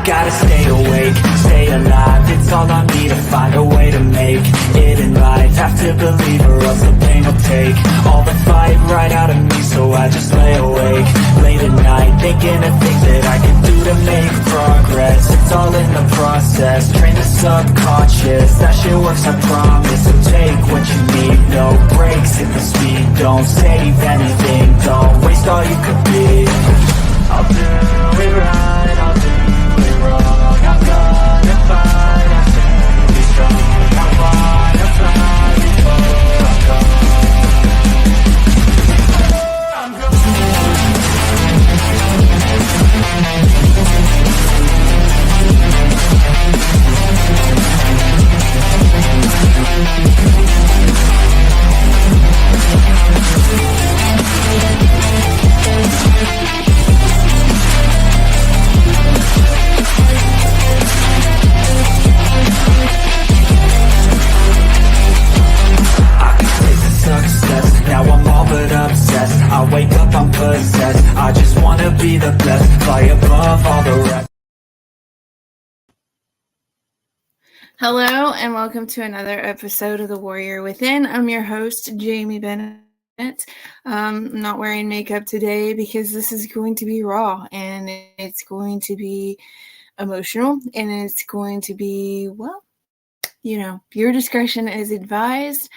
Gotta stay awake, stay alive, it's all on me to find a way to make it in life. Have to believe or else the pain will take all the fight right out of me, so I just lay awake late at night, thinking of things that I can do to make progress. It's all in the process, train the subconscious, that shit works, I promise. So take what you need, no breaks, hit the speed, don't save anything, don't waste all you could be. I'll do it right, I'll do it wrong, I'm gonna fight, I'm gonna be strong, I wanna fly before I'm gone. I'm gone. Now I'm all but obsessed, I wake up, I'm possessed, I just wanna be the best, fly above all the rest. Hello and welcome to another episode of The Warrior Within. I'm your host, Jaime Bennett. I'm not wearing makeup today because this is going to be raw and it's going to be emotional and it's going to be, well, you know, your discretion is advised.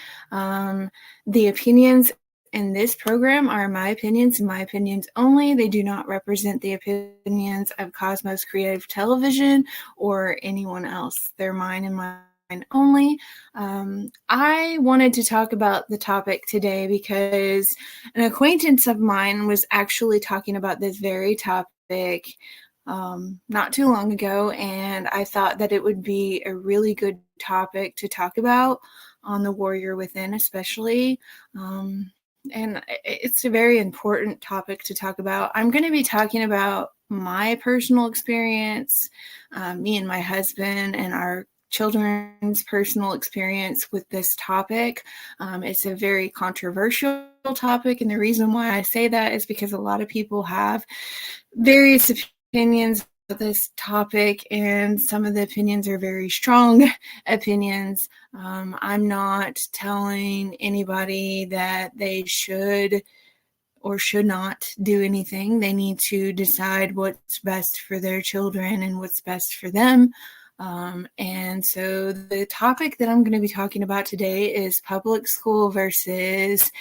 The opinions in this program are my opinions and my opinions only. They do not represent the opinions of Cosmos Creative Television or anyone else. They're mine and mine only. I wanted to talk about the topic today because an acquaintance of mine was actually talking about this very topic not too long ago, and I thought that it would be a really good topic to talk about on The Warrior Within, especially. And it's a very important topic to talk about. I'm going to be talking about my personal experience, me and my husband and our children's personal experience with this topic. It's a very controversial topic, and the reason why I say that is because a lot of people have various opinions of this topic, and some of the opinions are very strong opinions. I'm not telling anybody that they should or should not do anything. They need to decide what's best for their children and what's best for them. And so the topic that I'm going to be talking about today is public school versus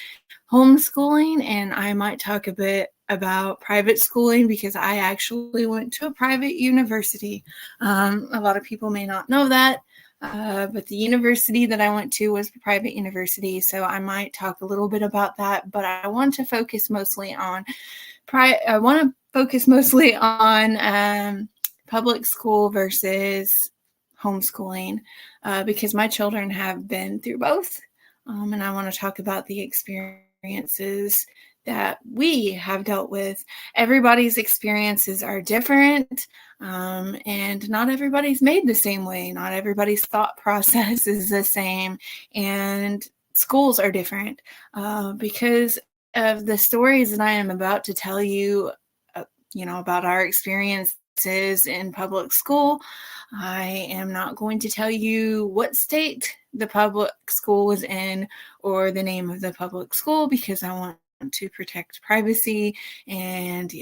homeschooling, and I might talk a bit about private schooling because I actually went to a private university. A lot of people may not know that, but the university that I went to was a private university, so I might talk a little bit about that, but I want to focus mostly on public school versus homeschooling because my children have been through both, and I want to talk about the experiences that we have dealt with. Everybody's experiences are different, and not everybody's made the same way. Not everybody's thought process is the same, and schools are different because of the stories that I am about to tell you, about our experiences in public school. I am not going to tell you what state the public school was in or the name of the public school because I want to protect privacy. And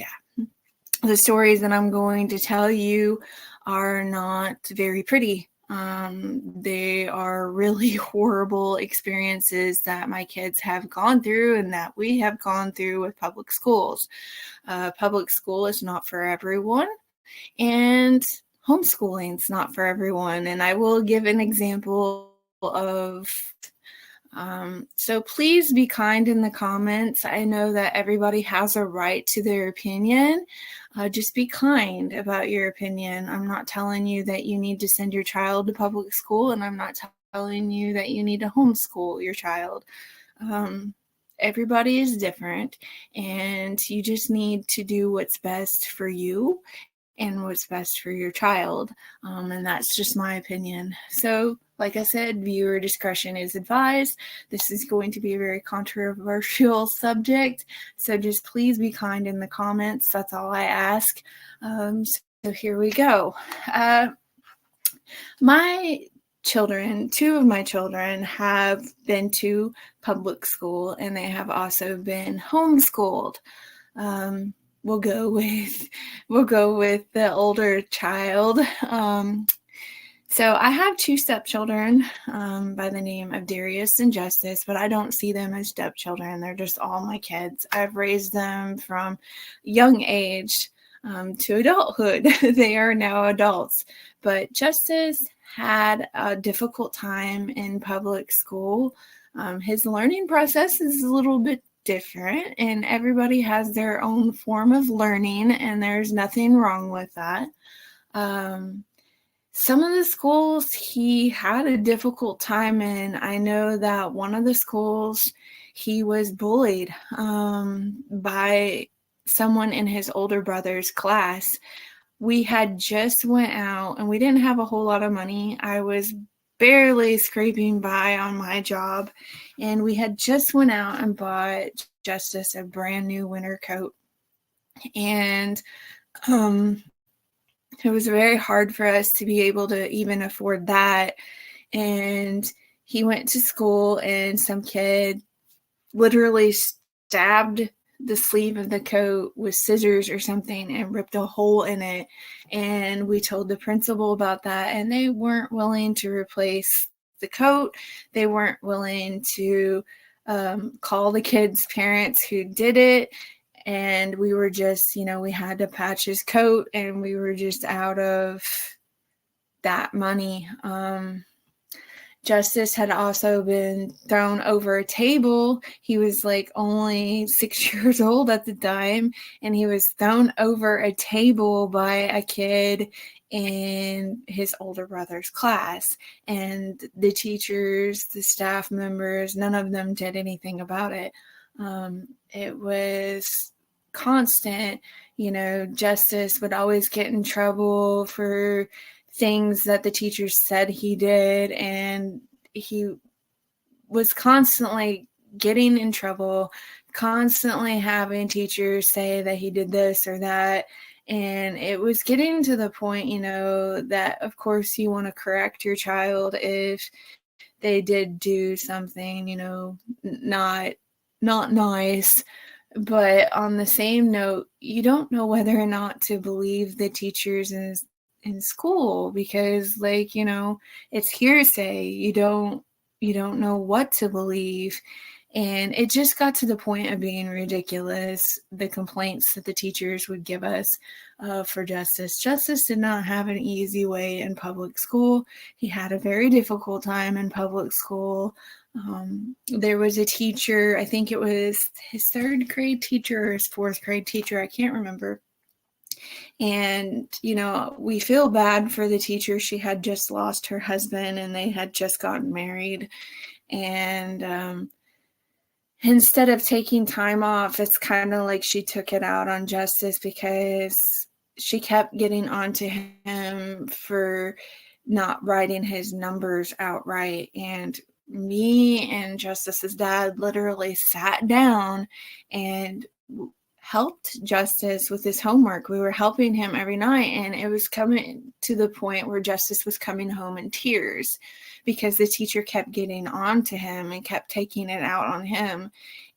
the stories that I'm going to tell you are not very pretty. They are really horrible experiences that my kids have gone through and that we have gone through with public schools. Public school is not for everyone, and homeschooling is not for everyone. And I will give an example of so please be kind in the comments. I know that everybody has a right to their opinion. Just be kind about your opinion. I'm not telling you that you need to send your child to public school, and I'm not telling you that you need to homeschool your child. Everybody is different, and you just need to do what's best for you and what's best for your child. And that's just my opinion. So, like I said, viewer discretion is advised. This is going to be a very controversial subject. So just please be kind in the comments. That's all I ask. here we go. My children, two of my children, have been to public school, and they have also been homeschooled. We'll go with the older child. So I have two stepchildren by the name of Darius and Justice, but I don't see them as stepchildren. They're just all my kids. I've raised them from young age to adulthood. They are now adults. But Justice had a difficult time in public school. His learning process is a little bit different, and everybody has their own form of learning, and there's nothing wrong with that. Some of the schools he had a difficult time in. I know that one of the schools he was bullied by someone in his older brother's class. We had just went out and we didn't have a whole lot of money. I was barely scraping by on my job, and we had just went out and bought Justice a brand new winter coat. And it was very hard for us to be able to even afford that. And he went to school, and some kid literally stabbed the sleeve of the coat with scissors or something and ripped a hole in it. And we told the principal about that, and they weren't willing to replace the coat. They weren't willing to call the kid's parents who did it. And we were just, we had to patch his coat, and we were just out of that money. Justice had also been thrown over a table. He was like only 6 years old at the time, and he was thrown over a table by a kid in his older brother's class. And the teachers, the staff members, none of them did anything about it. It was constant. Justice would always get in trouble for things that the teachers said he did, and he was constantly getting in trouble, constantly having teachers say that he did this or that. And it was getting to the point, that of course you want to correct your child if they did do something, not nice. But on the same note, you don't know whether or not to believe the teachers in school, because it's hearsay. You don't know what to believe. And it just got to the point of being ridiculous, the complaints that the teachers would give us for Justice. Justice did not have an easy way in public school. He had a very difficult time in public school. There was a teacher, I think it was his third grade teacher or his fourth grade teacher, I can't remember. And, we feel bad for the teacher. She had just lost her husband, and they had just gotten married. And instead of taking time off, it's kind of like she took it out on Justice, because she kept getting onto him for not writing his numbers out right. And me and Justice's dad literally sat down and helped Justice with his homework. We were helping him every night, and it was coming to the point where Justice was coming home in tears because the teacher kept getting on to him and kept taking it out on him.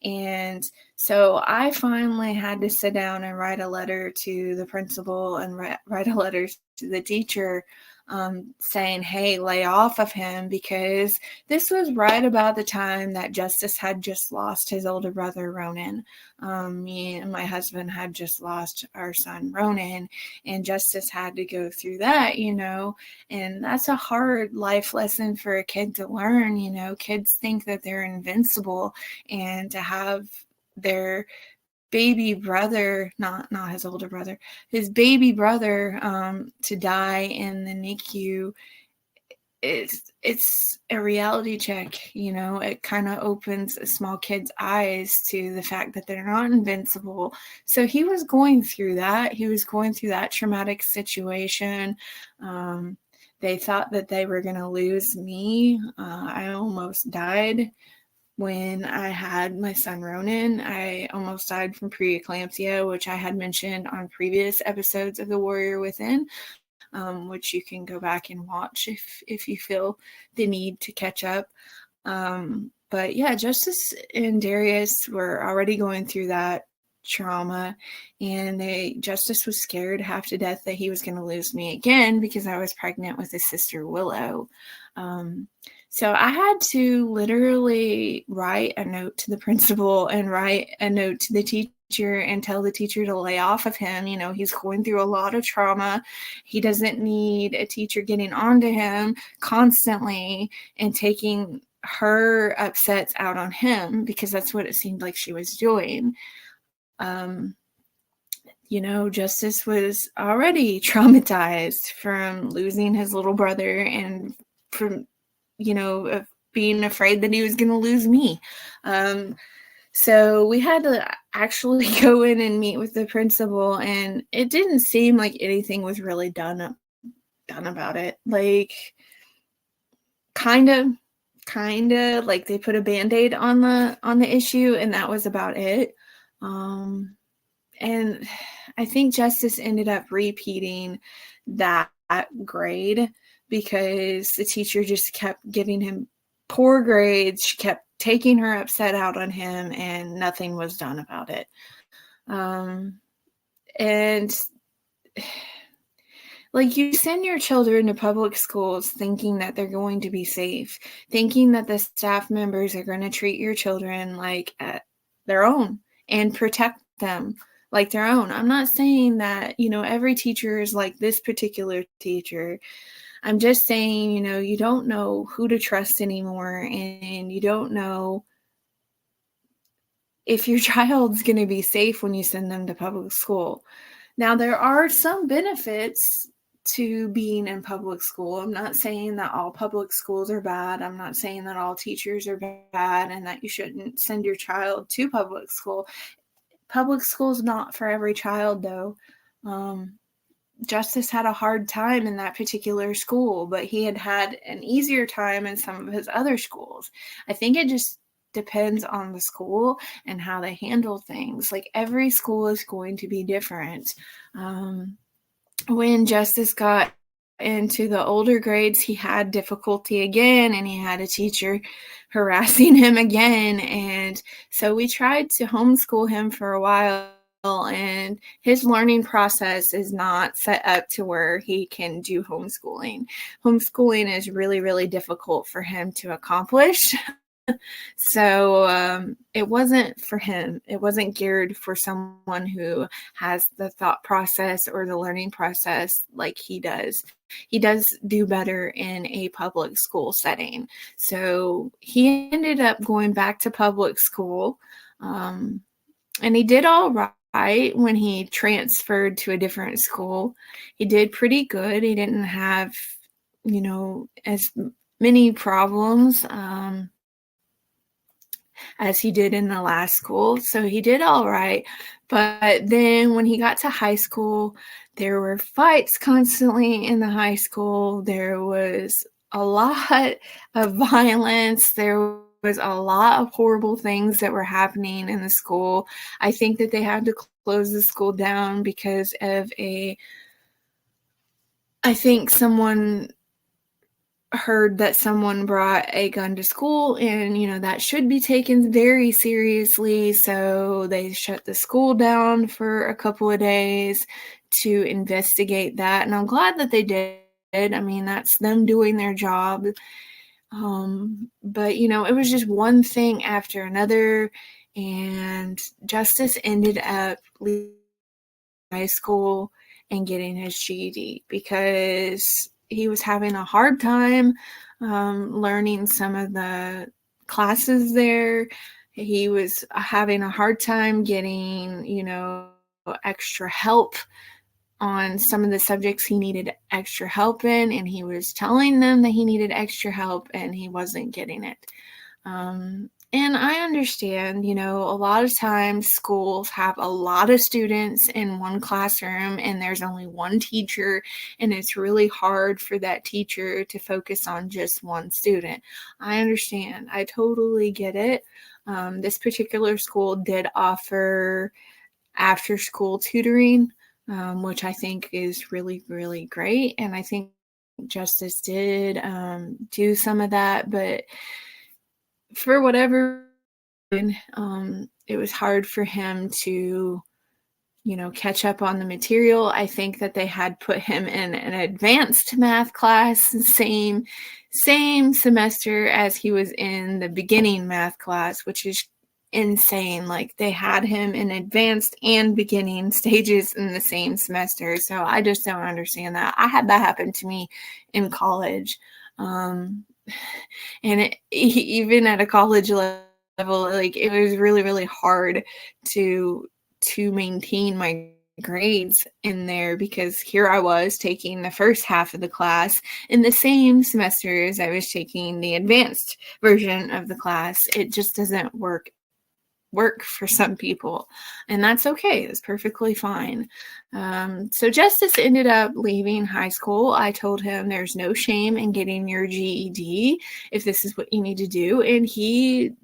And so I finally had to sit down and write a letter to the principal and write a letter to the teacher saying, hey, lay off of him, because this was right about the time that Justice had just lost his older brother, Ronan. Me and my husband had just lost our son, Ronan, and Justice had to go through that, and that's a hard life lesson for a kid to learn. Kids think that they're invincible, and to have their baby brother, not his older brother, his baby brother to die in the NICU, it's a reality check. It kind of opens a small kid's eyes to the fact that they're not invincible. So he was going through that. He was going through that traumatic situation. They thought that they were going to lose me. I almost died when I had my son Ronan. I almost died from preeclampsia, which I had mentioned on previous episodes of The Warrior Within, which you can go back and watch if you feel the need to catch up. But yeah, Justice and Darius were already going through that trauma, and Justice was scared half to death that he was going to lose me again because I was pregnant with his sister Willow. So I had to literally write a note to the principal and write a note to the teacher and tell the teacher to lay off of him. You know, he's going through a lot of trauma. He doesn't need a teacher getting onto him constantly and taking her upsets out on him, because that's what it seemed like she was doing. You know, Justice was already traumatized from losing his little brother and from, you know, being afraid that he was going to lose me. So we had to actually go in and meet with the principal, and it didn't seem like anything was really done about it. Like, kind of like they put a Band-Aid on the issue, and that was about it. And I think Justice ended up repeating that grade because the teacher just kept giving him poor grades. She kept taking her upset out on him, and nothing was done about it. And like, you send your children to public schools thinking that they're going to be safe, thinking that the staff members are going to treat your children like their own and protect them like their own. I'm not saying that, you know, every teacher is like this particular teacher. I'm just saying, you know, you don't know who to trust anymore, and you don't know if your child's going to be safe when you send them to public school. Now, there are some benefits to being in public school. I'm not saying that all public schools are bad. I'm not saying that all teachers are bad and that you shouldn't send your child to public school. Public school is not for every child, though. Justice had a hard time in that particular school, but he had an easier time in some of his other schools. I think it just depends on the school and how they handle things. Like, every school is going to be different. When Justice got into the older grades, he had difficulty again, and he had a teacher harassing him again. And so we tried to homeschool him for a while, and his learning process is not set up to where he can do homeschooling. Homeschooling is really, really difficult for him to accomplish. So it wasn't for him. It wasn't geared for someone who has the thought process or the learning process like he does. He does do better in a public school setting. So he ended up going back to public school, and he did all right when he transferred to a different school. He did pretty good. He didn't have, you know, as many problems as he did in the last school. So he did all right. But then when he got to high school, there were fights constantly in the high school. There was a lot of violence. There was a lot of horrible things that were happening in the school. I think that they had to close the school down because of I think someone heard that someone brought a gun to school, and, you know, that should be taken very seriously. So they shut the school down for a couple of days to investigate that. And I'm glad that they did. I mean, that's them doing their job. But, you know, it was just one thing after another, and Justice ended up leaving high school and getting his GED because he was having a hard time learning some of the classes there. He was having a hard time getting, you know, extra help on some of the subjects he needed extra help in, and he was telling them that he needed extra help, and he wasn't getting it. And I understand, a lot of times schools have a lot of students in one classroom and there's only one teacher, and it's really hard for that teacher to focus on just one student. I understand. I totally get it. This particular school did offer after school tutoring, which I think is really, really great. And I think Justice did do some of that, but for whatever reason, it was hard for him to, catch up on the material. I think that they had put him in an advanced math class, same semester as he was in the beginning math class, which is insane. Like they had him in advanced and beginning stages in the same semester. So I just don't understand that. I had that happen to me in college. And even at a college level, like it was really, really hard to maintain my grades in there, because here I was taking the first half of the class in the same semester as I was taking the advanced version of the class. It just doesn't work for some people, and that's okay. It's perfectly fine. So Justice ended up leaving high school. I told him there's no shame in getting your GED if this is what you need to do, and he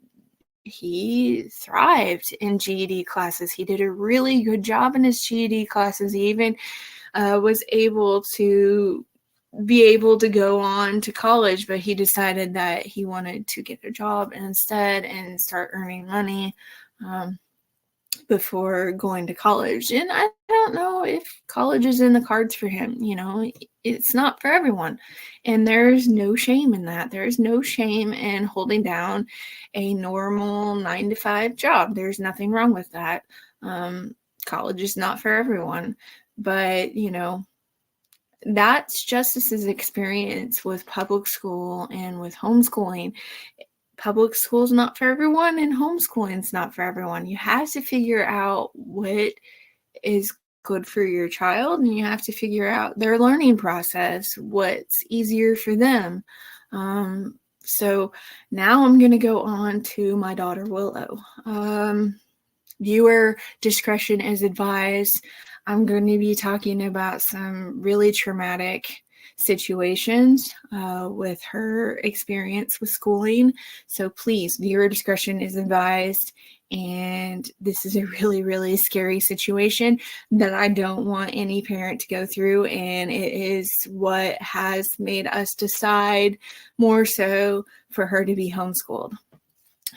thrived in GED classes. He did a really good job in his GED classes. He even was able to go on to college, but he decided that he wanted to get a job instead and start earning money before going to college. And I don't know if college is in the cards for him. It's not for everyone. And there's no shame in that. There's no shame in holding down a normal 9-to-5 job. There's nothing wrong with that. College is not for everyone. But, that's Justice's experience with public school and with homeschooling. Public school is not for everyone, and homeschooling is not for everyone. You have to figure out what is good for your child, and you have to figure out their learning process, what's easier for them. So now I'm going to go on to my daughter, Willow. Viewer discretion is advised. I'm going to be talking about some really traumatic situations with her experience with schooling. So please, viewer discretion is advised. And this is a really, really scary situation that I don't want any parent to go through. And it is what has made us decide more so for her to be homeschooled.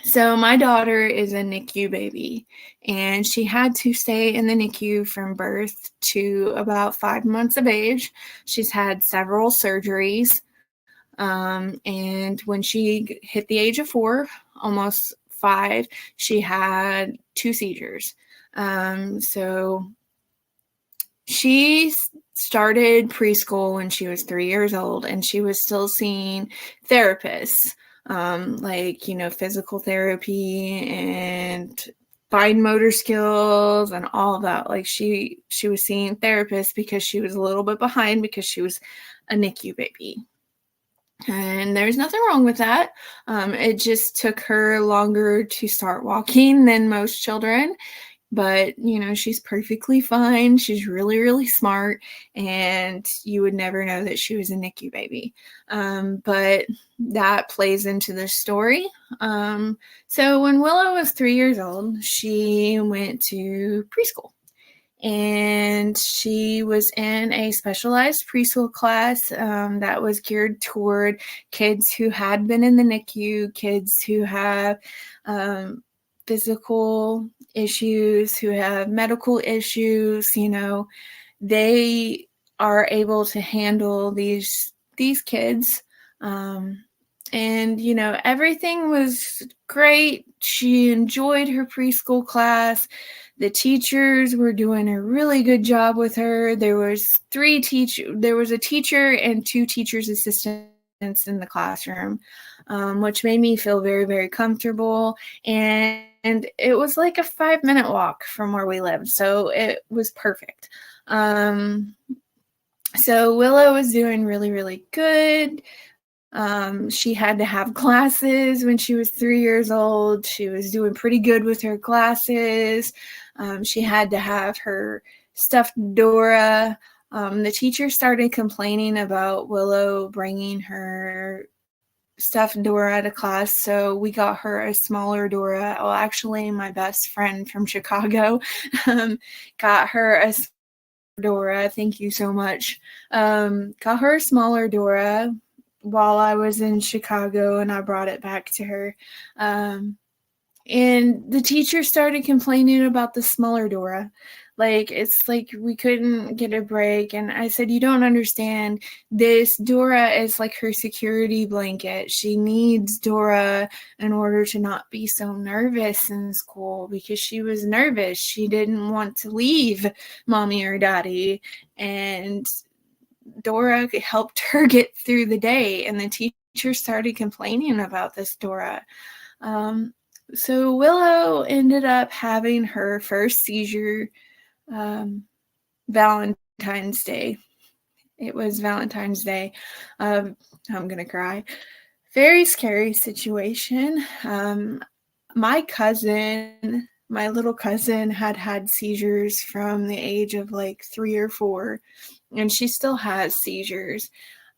So my daughter is a NICU baby, and she had to stay in the NICU from birth to about 5 months of age. She's had several surgeries, and when she hit the age of 4, almost 5, she had 2 seizures. So she started preschool when she was 3 years old, and she was still seeing therapists. Physical therapy and fine motor skills and all of that. Like she was seeing therapists because she was a little bit behind because she was a NICU baby. And there's nothing wrong with that. It just took her longer to start walking than most children. But, she's perfectly fine. She's really, really smart. And you would never know that she was a NICU baby. But that plays into this story. So when Willow was 3 years old, she went to preschool. And she was in a specialized preschool class that was geared toward kids who had been in the NICU, kids who have physical issues, who have medical issues. They are able to handle these kids. And everything was great. She enjoyed her preschool class. The teachers were doing a really good job with her. There was a teacher and 2 teachers' assistants in the classroom, which made me feel very, very comfortable. And it was like a 5-minute walk from where we lived. So it was perfect. So Willow was doing really, really good. She had to have classes when she was 3 years old. She was doing pretty good with her classes. She had to have her stuffed Dora. The teacher started complaining about Willow bringing her stuffed Dora to class, so we got her a smaller Dora. Well, actually, my best friend from Chicago got her a Dora. Thank you so much. Got her a smaller Dora while I was in Chicago, and I brought it back to her. And the teacher started complaining about the smaller Dora. Like, it's like we couldn't get a break. And I said, you don't understand. This Dora is like her security blanket. She needs Dora in order to not be so nervous in school, because she was nervous. She didn't want to leave mommy or daddy. And Dora helped her get through the day. And the teacher started complaining about this Dora. So Willow ended up having her first seizure Valentine's Day. It was Valentine's Day. I'm gonna cry. Very scary situation. My little cousin had seizures from the age of like 3 or 4, and she still has seizures.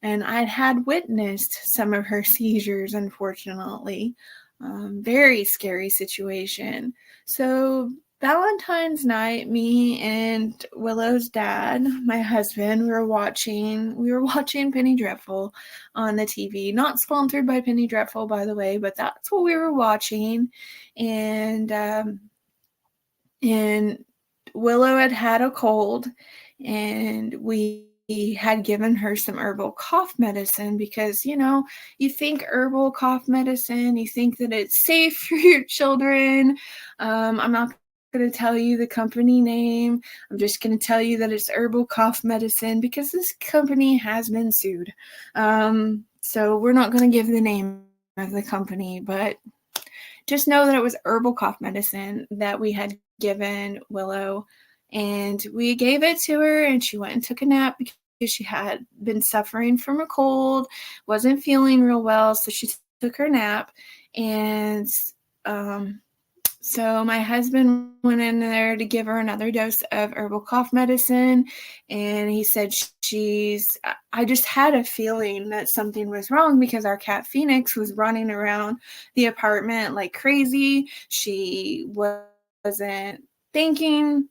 And I'd had witnessed some of her seizures, unfortunately. Very scary situation. So Valentine's night, me and Willow's dad, my husband, we were watching Penny Dreadful on the TV. Not sponsored by Penny Dreadful, by the way, but that's what we were watching. And Willow had a cold, and we had given her some herbal cough medicine because, you think herbal cough medicine, you think that it's safe for your children. I'm not going to tell you the company name. I'm just going to tell you that it's herbal cough medicine because this company has been sued. So we're not going to give the name of the company, but just know that it was herbal cough medicine that we had given Willow. And we gave it to her, and she went and took a nap because she had been suffering from a cold, wasn't feeling real well, so she took her nap. And so my husband went in there to give her another dose of herbal cough medicine, and he said I just had a feeling that something was wrong because our cat Phoenix was running around the apartment like crazy. She wasn't thinking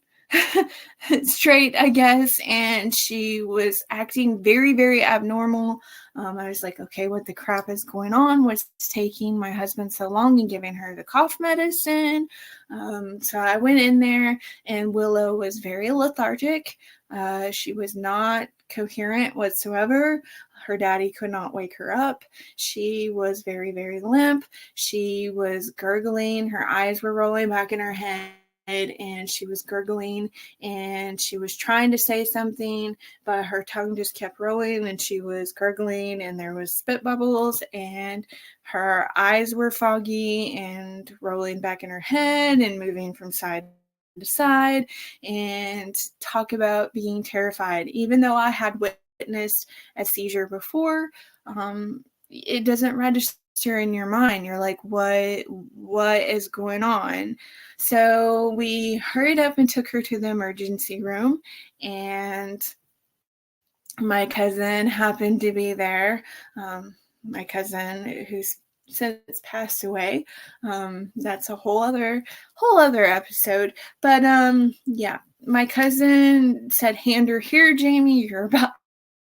straight, I guess, and she was acting very, very abnormal. I was like, okay, what the crap is going on? What's taking my husband so long in giving her the cough medicine? So I went in there, and Willow was very lethargic. She was not coherent whatsoever. Her daddy could not wake her up. She was very, very limp. She was gurgling. Her eyes were rolling back in her head, and she was gurgling, and she was trying to say something, but her tongue just kept rolling, and she was gurgling, and there was spit bubbles, and her eyes were foggy and rolling back in her head and moving from side to side. And talk about being terrified. Even though I had witnessed a seizure before, it doesn't register in your mind. You're like, what is going on? So we hurried up and took her to the emergency room, and my cousin happened to be there. My cousin, who's since passed away. That's a whole other episode. But yeah, my cousin said, "Hand her here, Jamie. You're about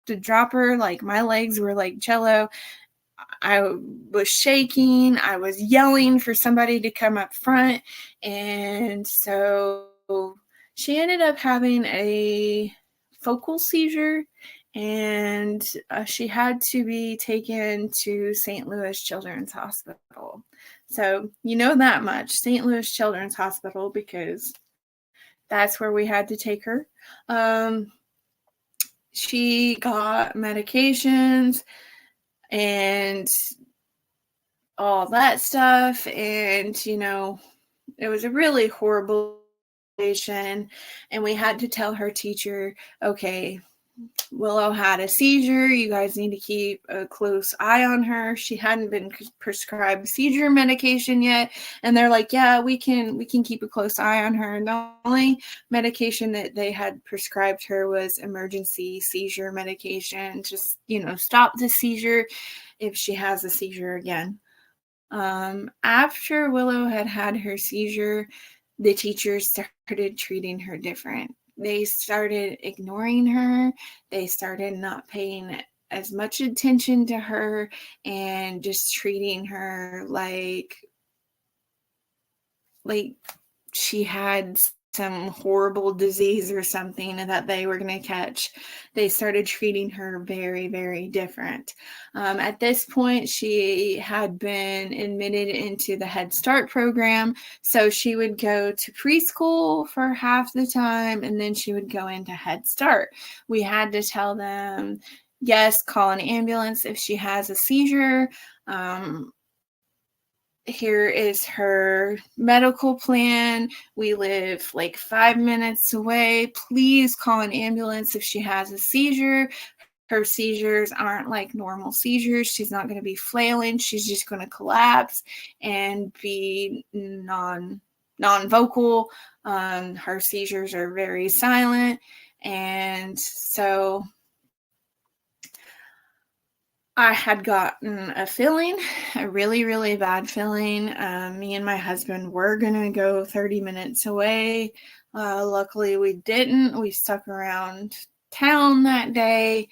to drop her." Like, my legs were like jello. I was shaking. I was yelling for somebody to come up front. And so she ended up having a focal seizure, and she had to be taken to St. Louis Children's Hospital. So you know that much, St. Louis Children's Hospital, because that's where we had to take her. She got medications and all that stuff, and it was a really horrible situation. And we had to tell her teacher, okay, Willow had a seizure. You guys need to keep a close eye on her. She hadn't been prescribed seizure medication yet, and they're like, yeah, we can keep a close eye on her. And the only medication that they had prescribed her was emergency seizure medication, just, stop the seizure if she has a seizure again. After Willow had her seizure, the teachers started treating her different. They started ignoring her. They started not paying as much attention to her and just treating her like she had some horrible disease or something that they were going to catch. They started treating her very, very different. At this point, she had been admitted into the Head Start program. So she would go to preschool for half the time, and then she would go into Head Start. We had to tell them, yes, call an ambulance if she has a seizure. Here is her medical plan. We live like 5 minutes away. Please call an ambulance if she has a seizure. Her seizures aren't like normal seizures. She's not going to be flailing. She's just going to collapse and be non-vocal. Her seizures are very silent. And so I had gotten a feeling, a really, really bad feeling. Me and my husband were going to go 30 minutes away. Luckily, we didn't. We stuck around town that day,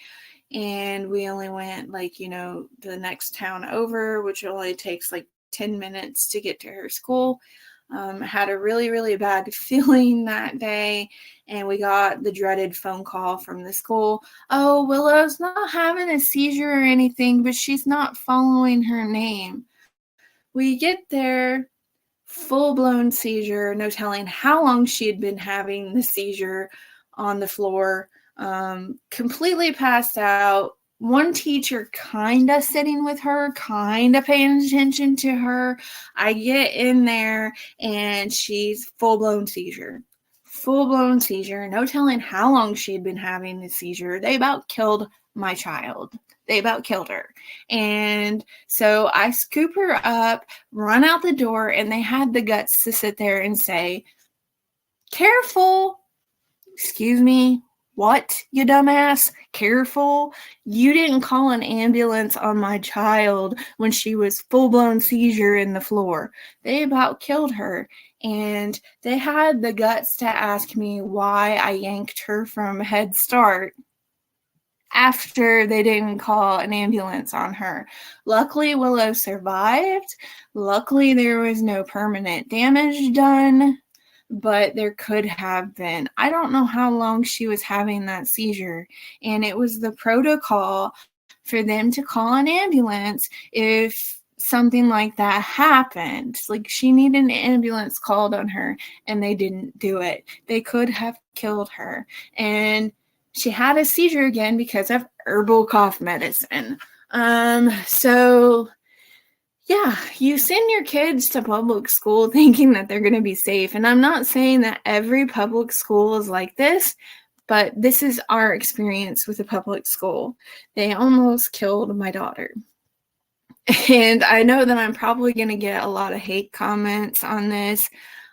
and we only went the next town over, which only takes 10 minutes to get to her school. Had a really, really bad feeling that day, and we got the dreaded phone call from the school. Oh, Willow's not having a seizure or anything, but she's not following her name. We get there, full-blown seizure, no telling how long she had been having the seizure, on the floor, completely passed out. One teacher kind of sitting with her, kind of paying attention to her. I get in there and she's full-blown seizure. Full-blown seizure. No telling how long she'd been having the seizure. They about killed my child. They about killed her. And so I scoop her up, run out the door, and they had the guts to sit there and say, careful. Excuse me. What, you dumbass? Careful. You didn't call an ambulance on my child when she was full-blown seizure in the floor. They about killed her. And they had the guts to ask me why I yanked her from Head Start after they didn't call an ambulance on her. Luckily, Willow survived. Luckily, there was no permanent damage done, but there could have been. I don't know how long she was having that seizure, and it was the protocol for them to call an ambulance if something like that happened. She needed an ambulance called on her, and they didn't do it. They could have killed her. And she had a seizure again because of herbal cough medicine. So yeah, you send your kids to public school thinking that they're going to be safe. And I'm not saying that every public school is like this, but this is our experience with a public school. They almost killed my daughter. And I know that I'm probably going to get a lot of hate comments on this.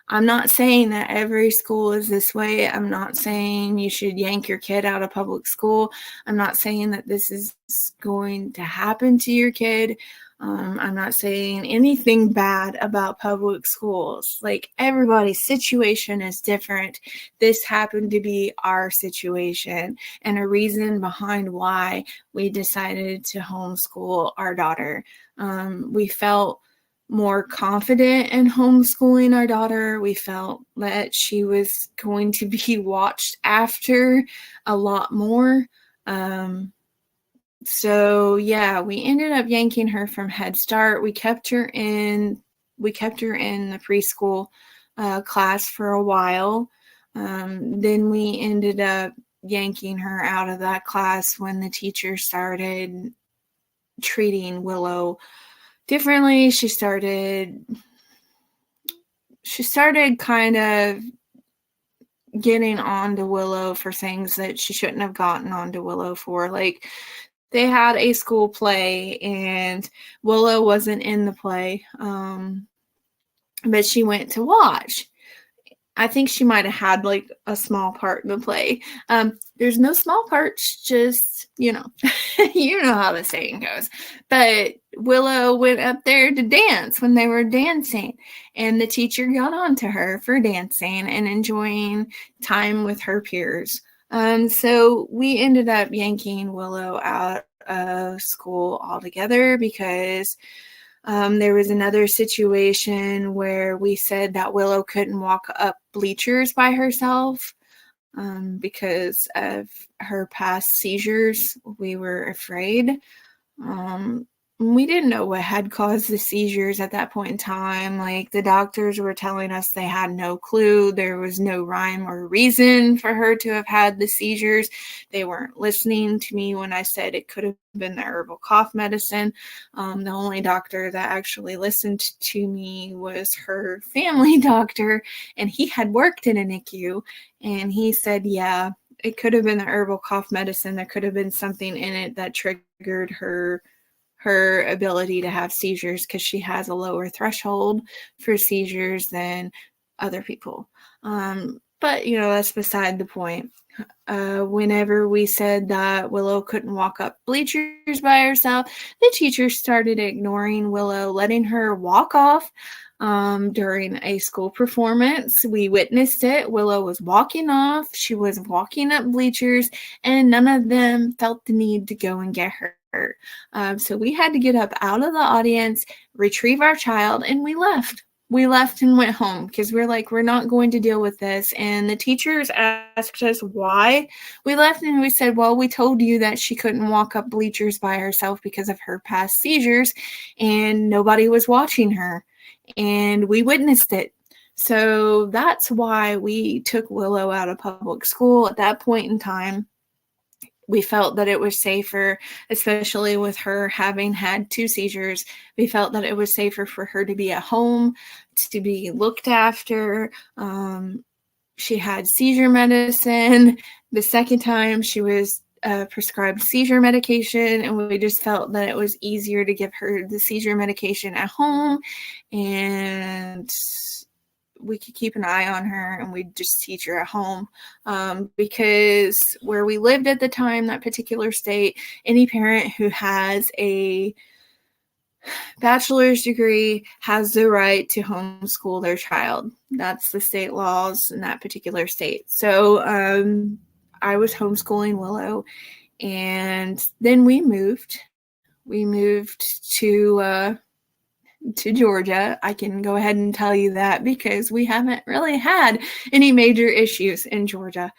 I'm not saying that every school is this way. I'm not saying you should yank your kid out of public school. I'm not saying that this is going to happen to your kid. I'm not saying anything bad about public schools. Everybody's situation is different. This happened to be our situation and a reason behind why we decided to homeschool our daughter. We felt more confident in homeschooling our daughter. We felt that she was going to be watched after a lot more. So yeah, we ended up yanking her from Head Start. We kept her in the preschool class for a while. Then we ended up yanking her out of that class when the teacher started treating Willow differently. She started kind of getting onto Willow for things that she shouldn't have gotten onto Willow for. Like, they had a school play and Willow wasn't in the play, but she went to watch. I think she might have had like a small part in the play. There's no small parts, just, you know, you know how the saying goes. But Willow went up there to dance when they were dancing, and the teacher got on to her for dancing and enjoying time with her peers. So we ended up yanking Willow out of school altogether because there was another situation where we said that Willow couldn't walk up bleachers by herself because of her past seizures. We were afraid. We didn't know what had caused the seizures at that point in time. Like, the doctors were telling us they had no clue. There was no rhyme or reason for her to have had the seizures. They weren't listening to me when I said it could have been the herbal cough medicine. The only doctor that actually listened to me was her family doctor, and he had worked in a NICU, and he said, yeah, it could have been the herbal cough medicine. There could have been something in it that triggered her ability to have seizures, because she has a lower threshold for seizures than other people. But, you know, that's beside the point. Whenever we said that Willow couldn't walk up bleachers by herself, the teacher started ignoring Willow, letting her walk off during a school performance. We witnessed it. Willow was walking off. She was walking up bleachers, and none of them felt the need to go and get her. So we had to get up out of the audience, retrieve our child, and we left. We left and went home because we're like, we're not going to deal with this. And the teachers asked us why we left, and we said, well, we told you that she couldn't walk up bleachers by herself because of her past seizures, and nobody was watching her, and we witnessed it. So that's why we took Willow out of public school at that point in time. We felt that it was safer, especially with her having had 2 seizures. We felt that it was safer for her to be at home, to be looked after. She had seizure medicine. The second time she was prescribed seizure medication, and we just felt that it was easier to give her the seizure medication at home, and we could keep an eye on her, and we'd just teach her at home, because where we lived at the time, that particular state, any parent who has a bachelor's degree has the right to homeschool their child. That's the state laws in that particular state. So I was homeschooling Willow, and then we moved. We moved to Georgia. I can go ahead and tell you that because we haven't really had any major issues in Georgia.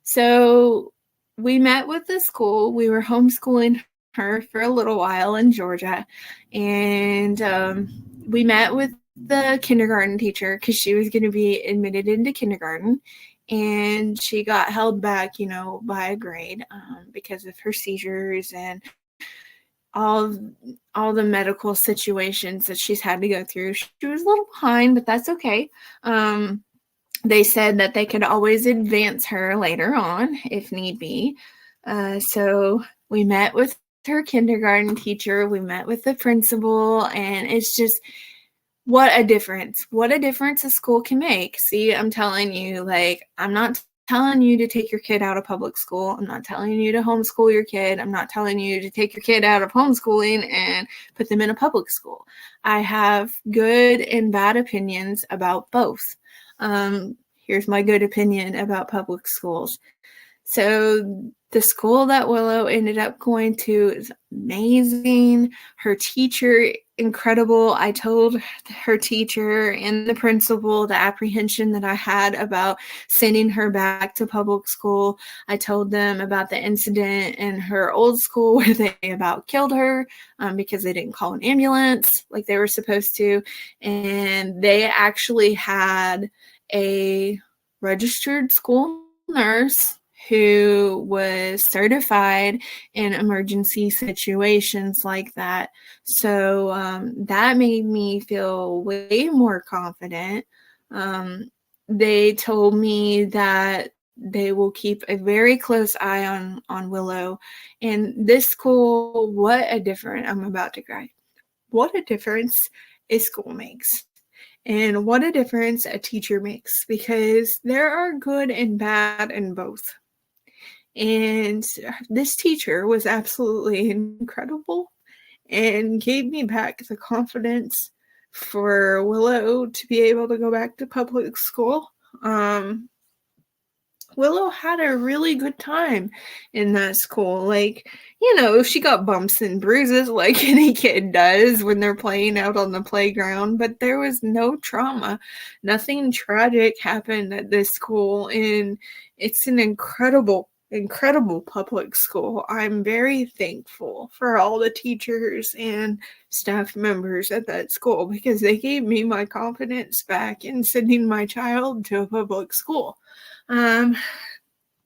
So we met with the school. We were homeschooling her for a little while in Georgia, and we met with the kindergarten teacher because she was going to be admitted into kindergarten, and she got held back, you know, by a grade because of her seizures and all the medical situations that she's had to go through. She was a little behind, but that's okay. They said that they could always advance her later on if need be. So we met with her kindergarten teacher. We met with the principal, and it's just, what a difference a school can make. See, I'm telling you, like, I'm not telling you to take your kid out of public school. I'm not telling you to homeschool your kid. I'm not telling you to take your kid out of homeschooling and put them in a public school. I have good and bad opinions about both. Here's my good opinion about public schools. So the school that Willow ended up going to is amazing. Her teacher, incredible. I told her teacher and the principal the apprehension that I had about sending her back to public school. I told them about the incident in her old school where they about killed her because they didn't call an ambulance like they were supposed to. And they actually had a registered school nurse who was certified in emergency situations like that. So that made me feel way more confident. they told me that they will keep a very close eye on Willow. And this school, what a difference, I'm about to cry. What a difference a school makes. And what a difference a teacher makes, because there are good and bad in both. And this teacher was absolutely incredible and gave me back the confidence for Willow to be able to go back to public school. Willow had a really good time in that school. Like, she got bumps and bruises like any kid does when they're playing out on the playground, but there was no trauma. Nothing tragic happened at this school, and it's an incredible public school. I'm very thankful for all the teachers and staff members at that school, because they gave me my confidence back in sending my child to a public school.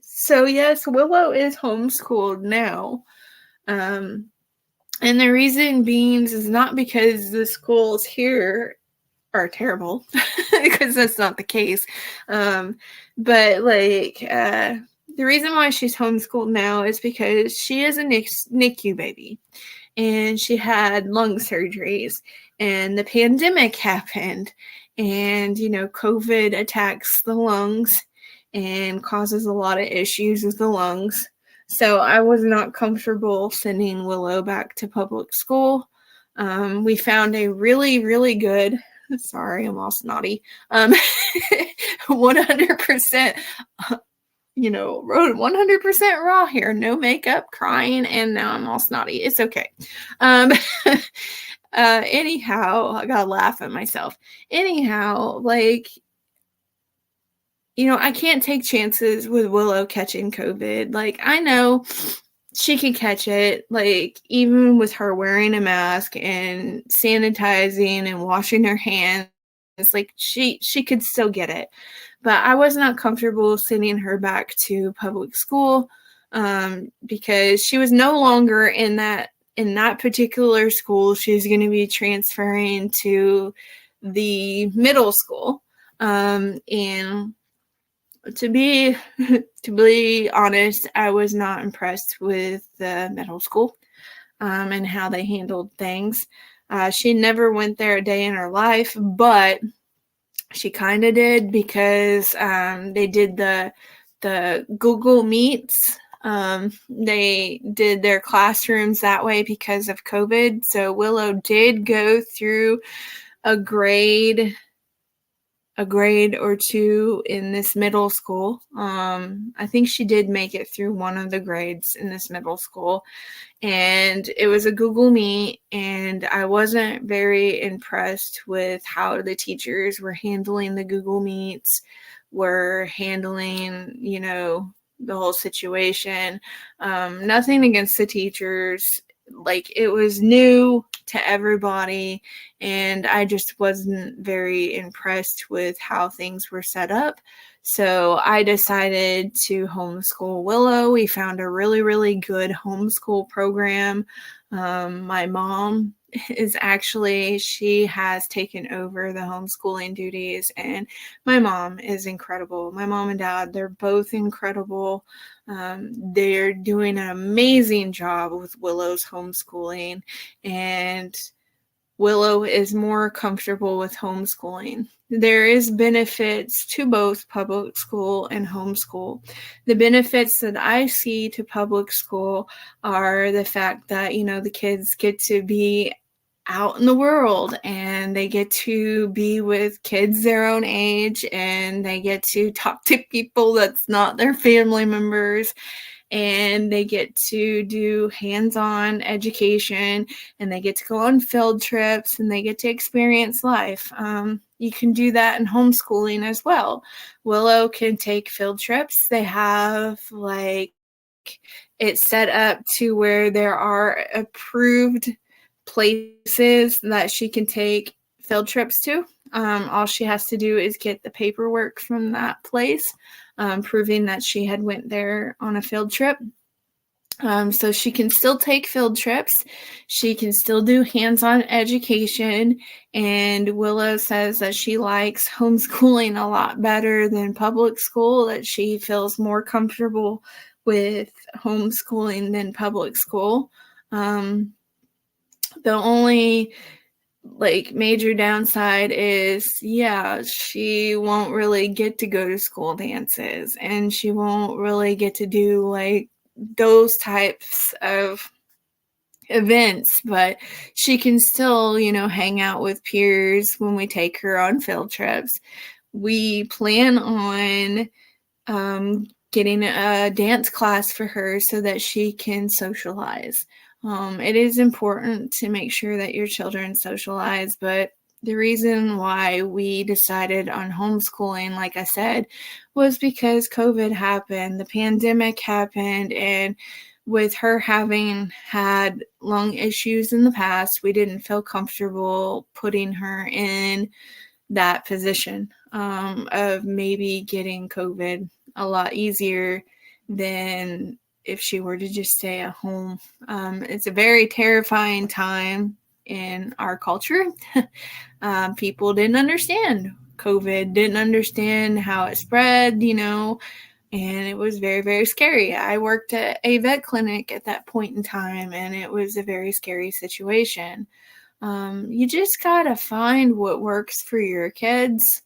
So yes, Willow is homeschooled now. And the reason being is not because the schools here are terrible, because that's not the case. But the reason why she's homeschooled now is because she is a NICU baby, and she had lung surgeries, and the pandemic happened, and COVID attacks the lungs and causes a lot of issues with the lungs. So I was not comfortable sending Willow back to public school. We found a really, really good, sorry, I'm all snotty, 100%, 100% raw here, no makeup, crying, and now I'm all snotty. It's okay. Anyhow, I gotta laugh at myself. Anyhow, I can't take chances with Willow catching COVID. I know she could catch it, even with her wearing a mask and sanitizing and washing her hands. She could still get it. But I was not comfortable sending her back to public school because she was no longer in that particular school. She was going to be transferring to the middle school. And to be honest, I was not impressed with the middle school and how they handled things. She never went there a day in her life, but she kind of did, because they did the Google Meets. They did their classrooms that way because of COVID. So Willow did go through a grade or two in this middle school. I think she did make it through one of the grades in this middle school, and it was a Google Meet, and I wasn't very impressed with how the teachers were handling the Google Meets, were handling, the whole situation. Nothing against the teachers. It was new to everybody, and I just wasn't very impressed with how things were set up. So I decided to homeschool Willow. We found a really, really good homeschool program. My mom she has taken over the homeschooling duties, and my mom is incredible. My mom and dad, they're both incredible. They're doing an amazing job with Willow's homeschooling, and Willow is more comfortable with homeschooling. There is benefits to both public school and homeschool. The benefits that I see to public school are the fact that, the kids get to be out in the world, and they get to be with kids their own age, and they get to talk to people that's not their family members, and they get to do hands-on education, and they get to go on field trips, and they get to experience life. You can do that in homeschooling as well. Willow can take field trips. They have it set up to where there are approved places that she can take field trips to. All she has to do is get the paperwork from that place, proving that she had went there on a field trip. So she can still take field trips. She can still do hands-on education. And Willow says that she likes homeschooling a lot better than public school, that she feels more comfortable with homeschooling than public school. The only major downside is, she won't really get to go to school dances, and she won't really get to do those types of events, but she can still, hang out with peers when we take her on field trips. We plan on getting a dance class for her so that she can socialize. It is important to make sure that your children socialize, but the reason why we decided on homeschooling, like I said, was because COVID happened, the pandemic happened, and with her having had lung issues in the past, we didn't feel comfortable putting her in that position of maybe getting COVID a lot easier than if she were to just stay at home. It's a very terrifying time in our culture. People didn't understand COVID, didn't understand how it spread, and it was very, very scary. I worked at a vet clinic at that point in time, and it was a very scary situation. You just gotta find what works for your kids.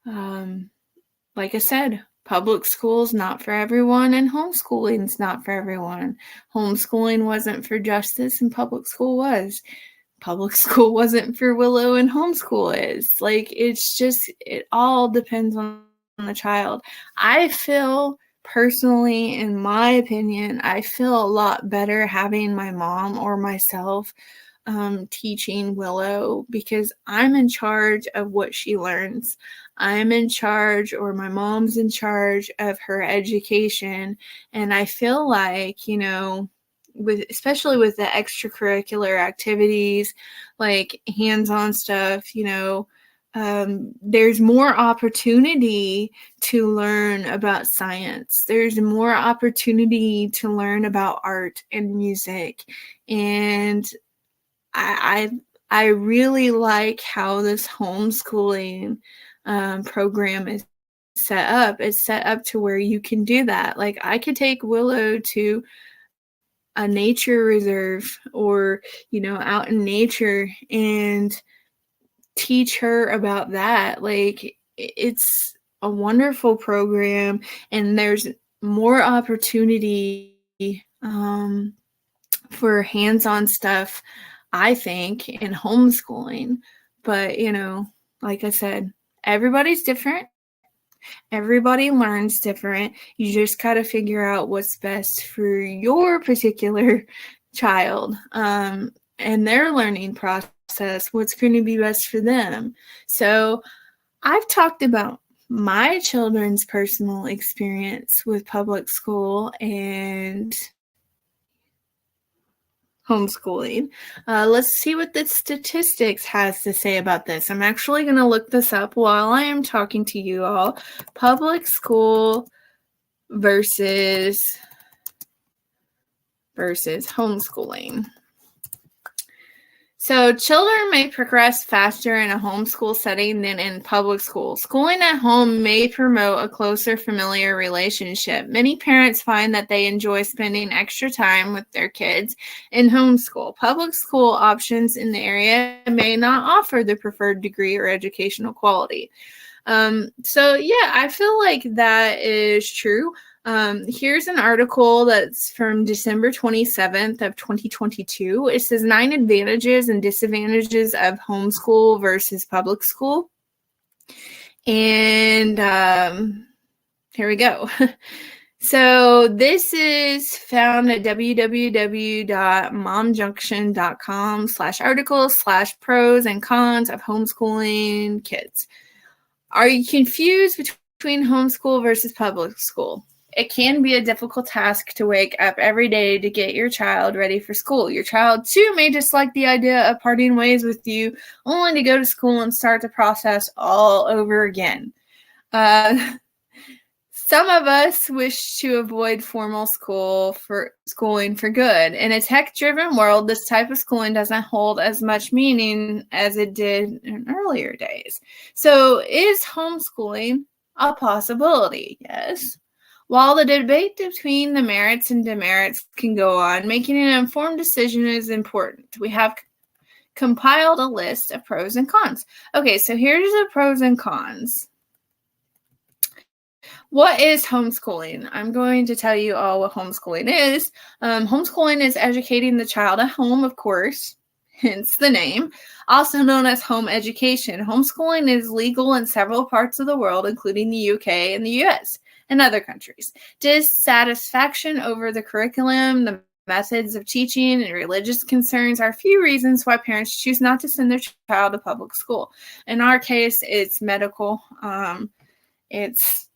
Like I said, public school's not for everyone, and homeschooling's not for everyone. Homeschooling wasn't for Justice, and public school was. Public school wasn't for Willow, and homeschool is. It all depends on the child. I feel personally, in my opinion, I feel a lot better having my mom or myself teaching Willow, because I'm in charge of what she learns. I'm in charge, or my mom's in charge of her education. And I feel like, especially with the extracurricular activities, like hands-on stuff, there's more opportunity to learn about science. There's more opportunity to learn about art and music. And I really like how this homeschooling program is set up. It's set up to where you can do that. Like, I could take Willow to a nature reserve, or out in nature, and teach her about that. Like, it's a wonderful program, and there's more opportunity for hands-on stuff, I think, in homeschooling. But like I said, everybody's different. Everybody learns different. You just got to figure out what's best for your particular child and their learning process, what's going to be best for them. So I've talked about my children's personal experience with public school and homeschooling. Let's see what the statistics has to say about this. I'm actually going to look this up while I am talking to you all. Public school versus homeschooling. So children may progress faster in a homeschool setting than in public school. Schooling at home may promote a closer familiar relationship. Many parents find that they enjoy spending extra time with their kids in homeschool. Public school options in the area may not offer the preferred degree or educational quality. I feel like that is true. Here's an article that's from December 27th of 2022. It says 9 advantages and disadvantages of homeschool versus public school. And here we go. So this is found at www.momjunction.com/articles/pros and cons of homeschooling kids. Are you confused between homeschool versus public school? It can be a difficult task to wake up every day to get your child ready for school. Your child, too, may dislike the idea of parting ways with you, only to go to school and start the process all over again. Some of us wish to avoid formal schooling for good. In a tech-driven world, this type of schooling doesn't hold as much meaning as it did in earlier days. So, is homeschooling a possibility? Yes. While the debate between the merits and demerits can go on, making an informed decision is important. We have compiled a list of pros and cons. Okay, so here's the pros and cons. What is homeschooling? I'm going to tell you all what homeschooling is. Homeschooling is educating the child at home, of course, hence the name, also known as home education. Homeschooling is legal in several parts of the world, including the UK and the US and other countries. Dissatisfaction over the curriculum, the methods of teaching, and religious concerns are a few reasons why parents choose not to send their child to public school. In our case, it's medical. It's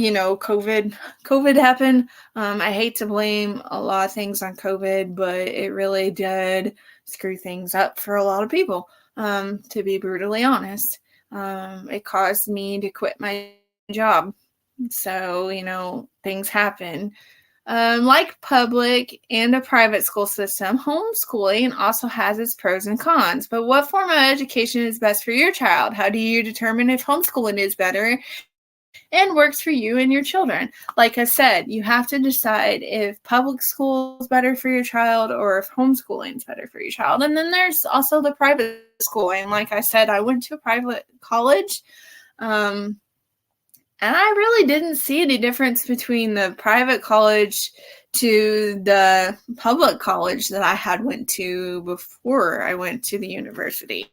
COVID happened. I hate to blame a lot of things on COVID, but it really did screw things up for a lot of people, to be brutally honest. It caused me to quit my job. So, things happen. Like public and a private school system, homeschooling also has its pros and cons. But what form of education is best for your child? How do you determine if homeschooling is better and works for you and your children? Like I said, you have to decide if public school is better for your child or if homeschooling is better for your child. And then there's also the private schooling. Like I said, I went to a private college, and I really didn't see any difference between the private college to the public college that I had went to before I went to the university.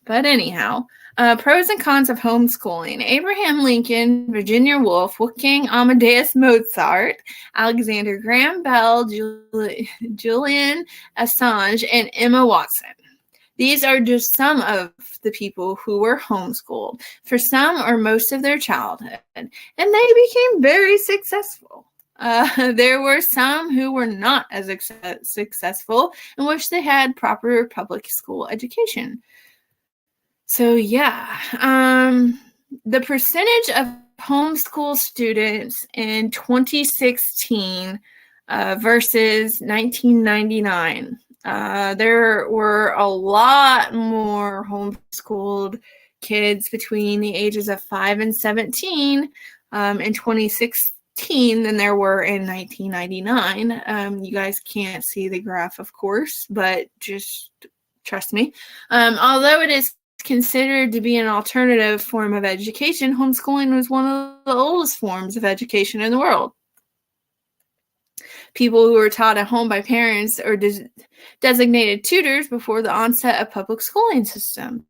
But anyhow, pros and cons of homeschooling. Abraham Lincoln, Virginia Woolf, Wolfgang Amadeus Mozart, Alexander Graham Bell, Julian Assange, and Emma Watson. These are just some of the people who were homeschooled for some or most of their childhood, and they became very successful. There were some who were not as successful and wish they had proper public school education. So, yeah, the percentage of homeschool students in 2016 versus 1999. There were a lot more homeschooled kids between the ages of 5 and 17 in 2016 than there were in 1999. You guys can't see the graph, of course, but just trust me. Although it is considered to be an alternative form of education, homeschooling was one of the oldest forms of education in the world. People who were taught at home by parents or designated tutors before the onset of public schooling system.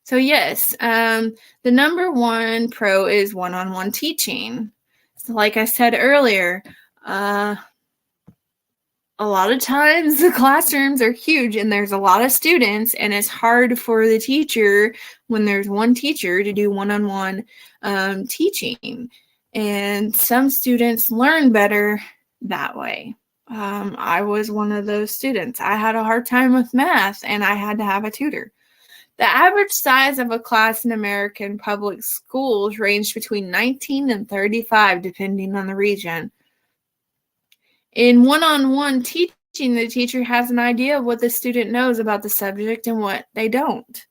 So yes, the number one pro is one-on-one teaching. So like I said earlier, a lot of times the classrooms are huge and there's a lot of students, and it's hard for the teacher when there's one teacher to do one-on-one teaching. And some students learn better that way. I was one of those students. I had a hard time with math and I had to have a tutor. The average size of a class in American public schools ranged between 19 and 35, depending on the region. In one-on-one teaching, the teacher has an idea of what the student knows about the subject and what they don't.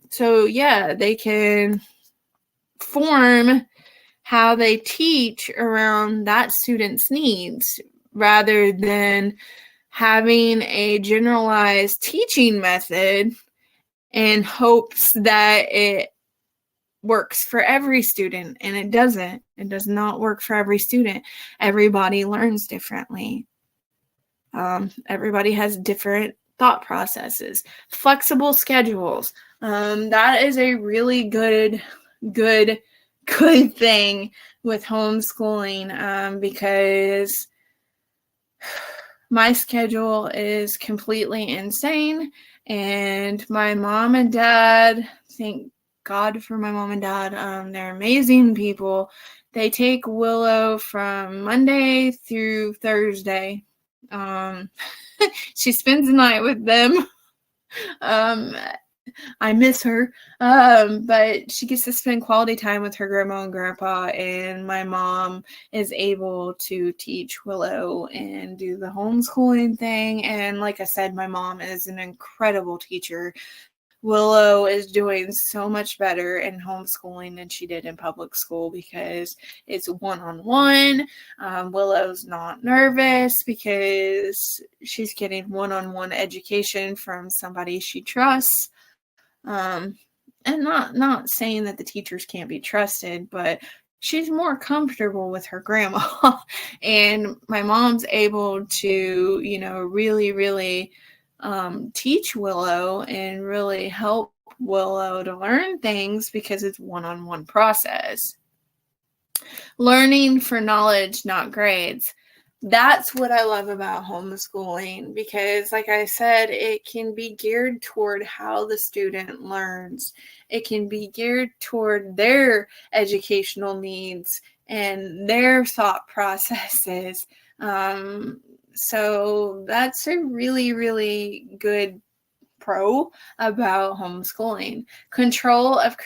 So yeah, they can form how they teach around that student's needs rather than having a generalized teaching method in hopes that it works for every student, and it doesn't. It does not work for every student. Everybody learns differently. Everybody has different thought processes. Flexible schedules. That is a really good thing with homeschooling, because my schedule is completely insane, and my mom and dad, thank God for my mom and dad, they're amazing people. They take Willow from Monday through Thursday. She spends the night with them. I miss her. But she gets to spend quality time with her grandma and grandpa, and my mom is able to teach Willow and do the homeschooling thing. And like I said, my mom is an incredible teacher. Willow is doing so much better in homeschooling than she did in public school because it's one-on-one. Willow's not nervous because she's getting one-on-one education from somebody she trusts. And not saying that the teachers can't be trusted, but she's more comfortable with her grandma. And my mom's able to, really teach Willow and really help Willow to learn things because it's one-on-one process. Learning for knowledge, not grades. That's what I love about homeschooling because, like I said, it can be geared toward how the student learns. It can be geared toward their educational needs and their thought processes. So that's a really, really good pro about homeschooling. Control of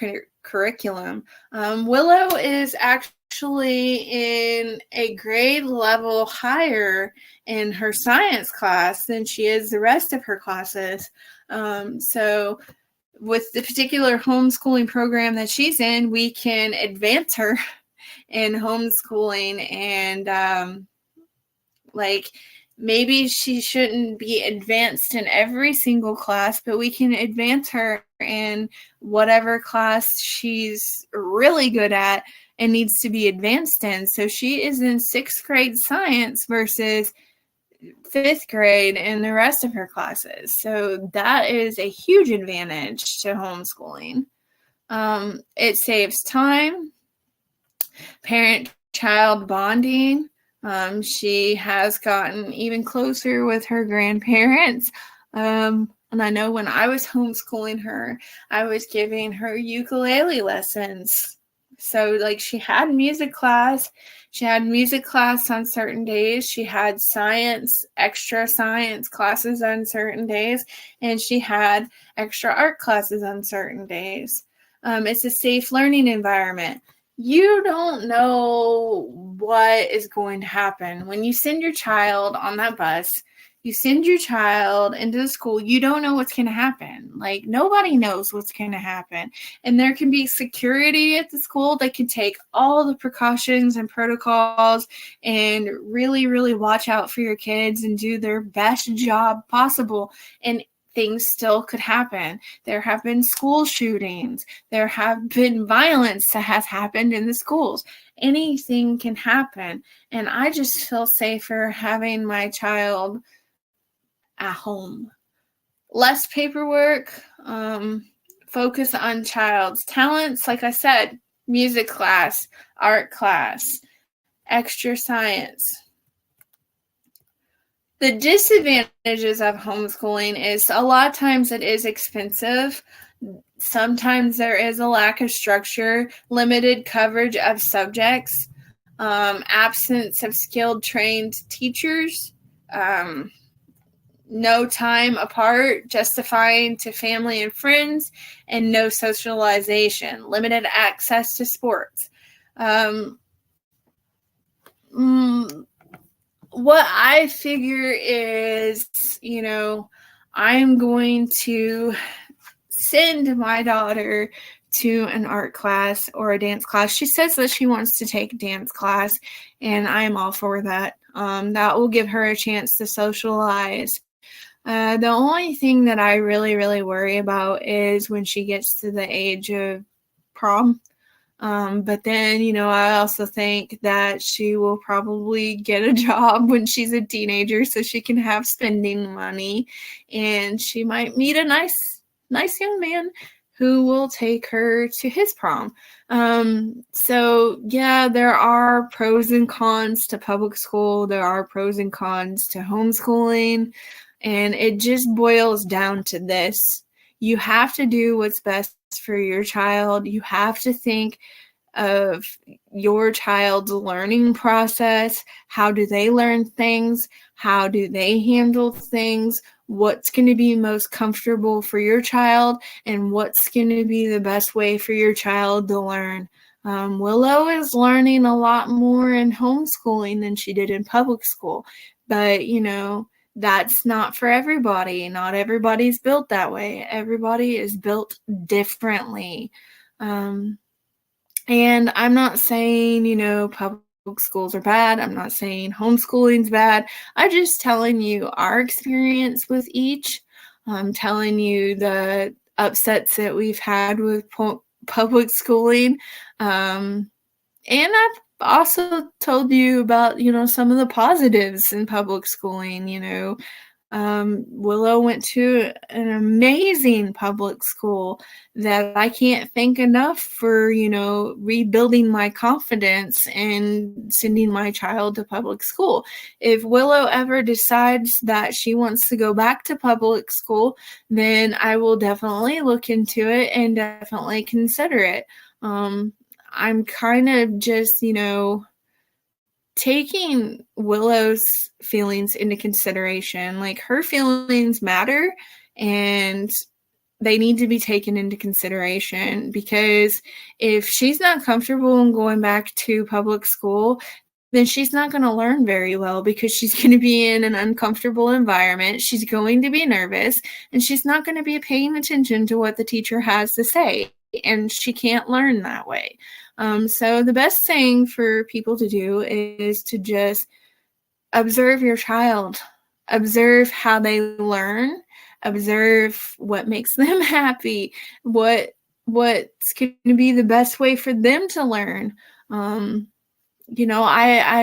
curriculum. Willow is actually in a grade level higher in her science class than she is the rest of her classes. So with the particular homeschooling program that she's in, we can advance her in homeschooling and maybe she shouldn't be advanced in every single class, but we can advance her in whatever class she's really good at and needs to be advanced in. So she is in 6th grade science versus 5th grade in the rest of her classes. So that is a huge advantage to homeschooling. It saves time, parent-child bonding. She has gotten even closer with her grandparents. And I know when I was homeschooling her, I was giving her ukulele lessons. So she had music class. She had music class on certain days. She had extra science classes on certain days. And she had extra art classes on certain days. It's a safe learning environment. You don't know what is going to happen. When you send your child on that bus, you send your child into the school, you don't know what's going to happen. Nobody knows what's going to happen. And there can be security at the school that can take all the precautions and protocols and really, really watch out for your kids and do their best job possible. And things still could happen. There have been school shootings. There have been violence that has happened in the schools. Anything can happen. And I just feel safer having my child at home. Less paperwork, focus on child's talents. Like I said, music class, art class, extra science. The disadvantages of homeschooling is a lot of times it is expensive. Sometimes there is a lack of structure, limited coverage of subjects, absence of skilled trained teachers, no time apart, justifying to family and friends, and no socialization, limited access to sports. What I figure is, I'm going to send my daughter to an art class or a dance class. She says that she wants to take a dance class, and I'm all for that. That will give her a chance to socialize. The only thing that I really, really worry about is when she gets to the age of prom. But then, I also think that she will probably get a job when she's a teenager so she can have spending money, and she might meet a nice young man who will take her to his prom. So yeah, there are pros and cons to public school. There are pros and cons to homeschooling, and it just boils down to this. You have to do what's best for your child. You have to think of your child's learning process. How do they learn things? How do they handle things? What's going to be most comfortable for your child, and what's going to be the best way for your child to learn. Willow is learning a lot more in homeschooling than she did in public school, but that's not for everybody. Not everybody's built that way. Everybody is built differently. And I'm not saying, public schools are bad. I'm not saying homeschooling's bad. I'm just telling you our experience with each. I'm telling you the upsets that we've had with public schooling. And I've also told you about, some of the positives in public schooling. Willow went to an amazing public school that I can't thank enough for, rebuilding my confidence and sending my child to public school. If Willow ever decides that she wants to go back to public school, then I will definitely look into it and definitely consider it. I'm kind of just, taking Willow's feelings into consideration. Like, her feelings matter and they need to be taken into consideration, because if she's not comfortable in going back to public school, then she's not going to learn very well, because she's going to be in an uncomfortable environment. She's going to be nervous, and she's not going to be paying attention to what the teacher has to say, and she can't learn that way. So the best thing for people to do is to just observe your child, observe how they learn, observe what makes them happy, what's going to be the best way for them to learn. I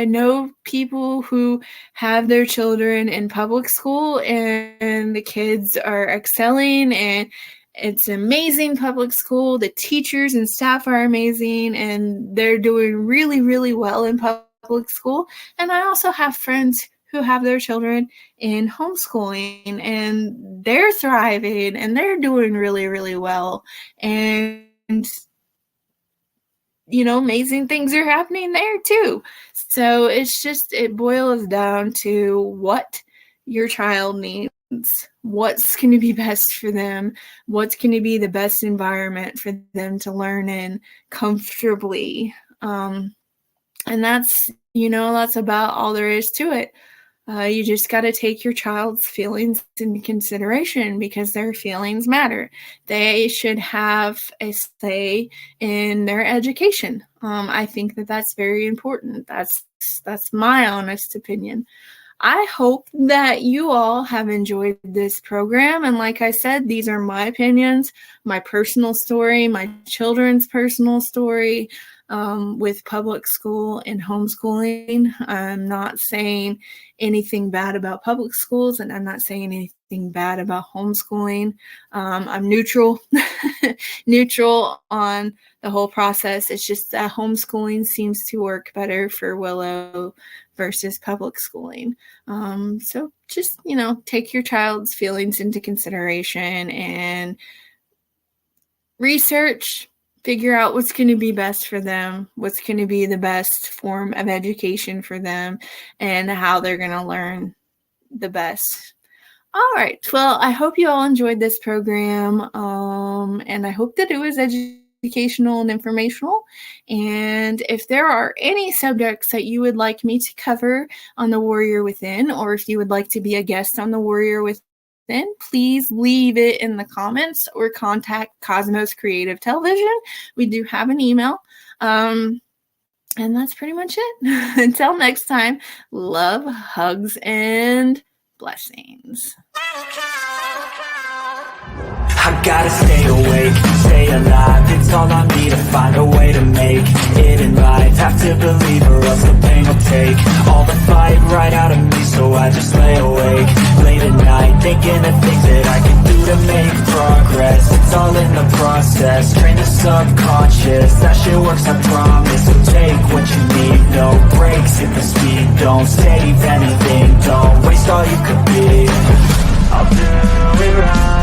know people who have their children in public school and the kids are excelling, and it's amazing public school. The teachers and staff are amazing, and they're doing really, really well in public school. And I also have friends who have their children in homeschooling, and they're thriving and they're doing really, really well. And amazing things are happening there too. So it boils down to what your child needs. What's going to be best for them, what's going to be the best environment for them to learn in comfortably. And that's about all there is to it. You just got to take your child's feelings into consideration, because their feelings matter. They should have a say in their education. I think that's very important. That's my honest opinion. I hope that you all have enjoyed this program. And like I said, these are my opinions, my personal story, my children's personal story with public school and homeschooling. I'm not saying anything bad about public schools, and I'm not saying anything bad about homeschooling. I'm neutral, neutral on the whole process. It's just that homeschooling seems to work better for Willow versus public schooling. So just, take your child's feelings into consideration and research, figure out what's going to be best for them, what's going to be the best form of education for them, and how they're going to learn the best. All right. Well, I hope you all enjoyed this program, and I hope that it was educational and informational. And if there are any subjects that you would like me to cover on The Warrior Within, or if you would like to be a guest on The Warrior Within, please leave it in the comments or contact Cosmos Creative Television. We do have an email. And that's pretty much it. Until next time, love, hugs, and blessings. I gotta stay awake, stay alive. It's all on me to find a way to make it in life. Have to believe or else the pain will take all the fight right out of me. So I just lay awake late at night, thinking of things that I can do to make progress. It's all in the process, train the subconscious. That shit works, I promise. So take what you need, no breaks, hit the speed. Don't save anything, don't waste all you could be. I'll do it right.